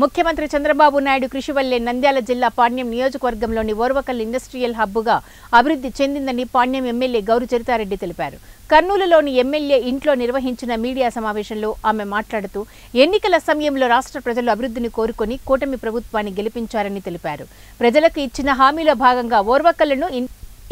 ముఖ్యమంత్రి చంద్రబాబు నాయుడు కృషి వల్లే నంద్యాల జిల్లా పాణ్యం నియోజకవర్గంలోని ఓర్వకల్ ఇండస్ట్రియల్ హబ్గా అభివృద్ధి చెందిందని పాణ్యం ఎమ్మెల్యే గౌరు చరితారెడ్డి తెలిపారు. కర్నూలులోని ఎమ్మెల్యే ఇంట్లో నిర్వహించిన మీడియా సమావేశంలో ఆమె మాట్లాడుతూ ఎన్నికల సమయంలో రాష్ట్ర ప్రజలు అభివృద్ధిని కోరుకొని కూటమి ప్రభుత్వాన్ని గెలిపించారని తెలిపారు. ప్రజలకు ఇచ్చిన హామీలో భాగంగా ఓర్వకల్ను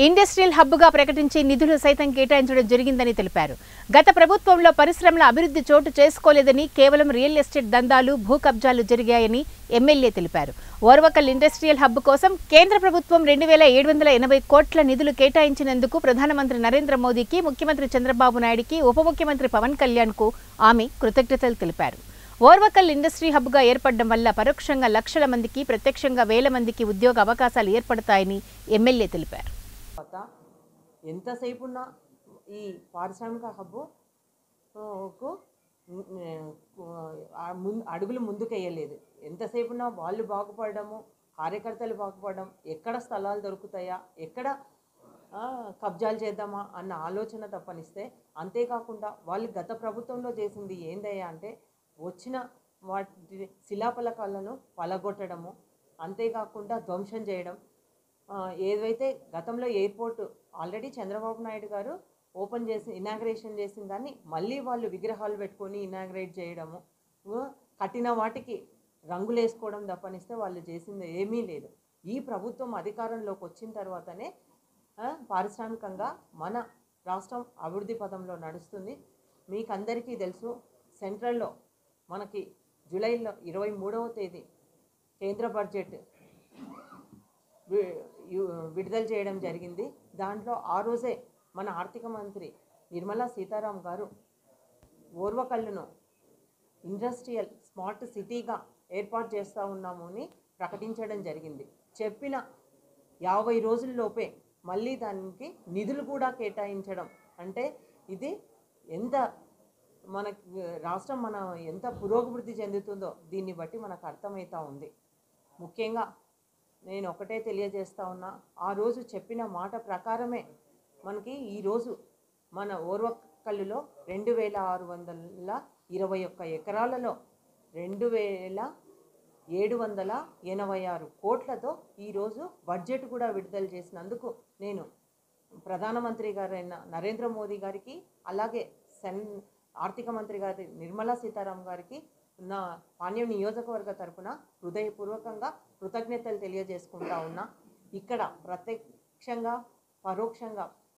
ఇండస్ట్రియల్ హబ్గా ప్రకటించి నిధులు సైతం కేటాయించడం జరిగిందని తెలిపారు. గత ప్రభుత్వంలో పరిశ్రమల అభివృద్ధి చోటు చేసుకోలేదని, కేవలం రియల్ ఎస్టేట్ దందాలు, భూ కబ్జాలు జరిగాయని ఎమ్మెల్యే తెలిపారు. ఓర్వకల్ ఇండస్ట్రియల్ హబ్ కోసం కేంద్ర ప్రభుత్వం 2780 కోట్ల నిధులు కేటాయించినందుకు ప్రధానమంత్రి నరేంద్ర మోదీకి, ముఖ్యమంత్రి చంద్రబాబు నాయుడుకి, ఉప ముఖ్యమంత్రి పవన్ కళ్యాణ్కు ఆమె కృతజ్ఞతలు తెలిపారు. ఓర్వకల్ ఇండస్ట్రీ హబ్గా ఏర్పడడం వల్ల పరోక్షంగా లక్షల మందికి, ప్రత్యక్షంగా వేల మందికి ఉద్యోగ అవకాశాలు ఏర్పడతాయని ఎమ్మెల్యే తెలిపారు. ఎంతసేపు ఉన్న ఈ పారిశ్రామిక హబ్బుకు అడుగులు ముందుకెయ్యలేదు. ఎంతసేపు ఉన్నా వాళ్ళు బాగుపడము, కార్యకర్తలు బాగుపడడం, ఎక్కడ స్థలాలు దొరుకుతాయా, ఎక్కడ కబ్జాలు చేద్దామా అన్న ఆలోచన తప్పనిస్తే, అంతేకాకుండా వాళ్ళు గత ప్రభుత్వంలో చేసింది ఏందయ్యా అంటే వచ్చిన వాటి శిలాఫలకాలను పలగొట్టడము, అంతేకాకుండా ధ్వంసం చేయడం. ఏదైతే గతంలో ఎయిర్పోర్ట్ ఆల్రెడీ చంద్రబాబు నాయుడు గారు ఇనాగ్రేషన్ చేసిన దాన్ని మళ్ళీ వాళ్ళు విగ్రహాలు పెట్టుకొని ఇనాగ్రేట్ చేయడము, కట్టిన వాటికి రంగులు వేసుకోవడం తప్పనిస్తే వాళ్ళు చేసింది ఏమీ లేదు. ఈ ప్రభుత్వం అధికారంలోకి వచ్చిన తర్వాతనే పారిశ్రామికంగా మన రాష్ట్రం అభివృద్ధి పథంలో నడుస్తుంది. మీకు అందరికీ తెలుసు, సెంట్రల్లో మనకి జూలైలో 23వ తేదీ కేంద్ర బడ్జెట్ విడుదల చేయడం జరిగింది. దాంట్లో ఆ రోజే మన ఆర్థిక మంత్రి నిర్మలా సీతారామన్ గారు ఓర్వకల్లును ఇండస్ట్రియల్ స్మార్ట్ సిటీగా ఏర్పాటు చేస్తూ ఉన్నాము అని ప్రకటించడం జరిగింది. చెప్పిన 50 రోజుల్లోపే మళ్ళీ దానికి నిధులు కూడా కేటాయించడం అంటే ఇది ఎంత మన రాష్ట్రం ఎంత పురోభివృద్ధి చెందుతుందో దీన్ని బట్టి మనకు అర్థమవుతూ ఉంది. ముఖ్యంగా నేను ఒకటే తెలియజేస్తా ఉన్నా, ఆ రోజు చెప్పిన మాట ప్రకారమే మనకి ఈరోజు మన ఓర్వకల్లులో 2621 ఎకరాలలో 2786 కోట్లతో ఈరోజు బడ్జెట్ కూడా విడుదల చేసినందుకు నేను ప్రధానమంత్రి గారైన నరేంద్ర మోదీ గారికి, అలాగే ఆర్థిక మంత్రి గారి నిర్మలా సీతారామన్ గారికి నా పాణ్యం నియోజకవర్గ తరపున హృదయపూర్వకంగా కృతజ్ఞతలు తెలియజేసుకుంటా ఉన్నా. ఇక్కడ ప్రత్యక్షంగా పరోక్షంగా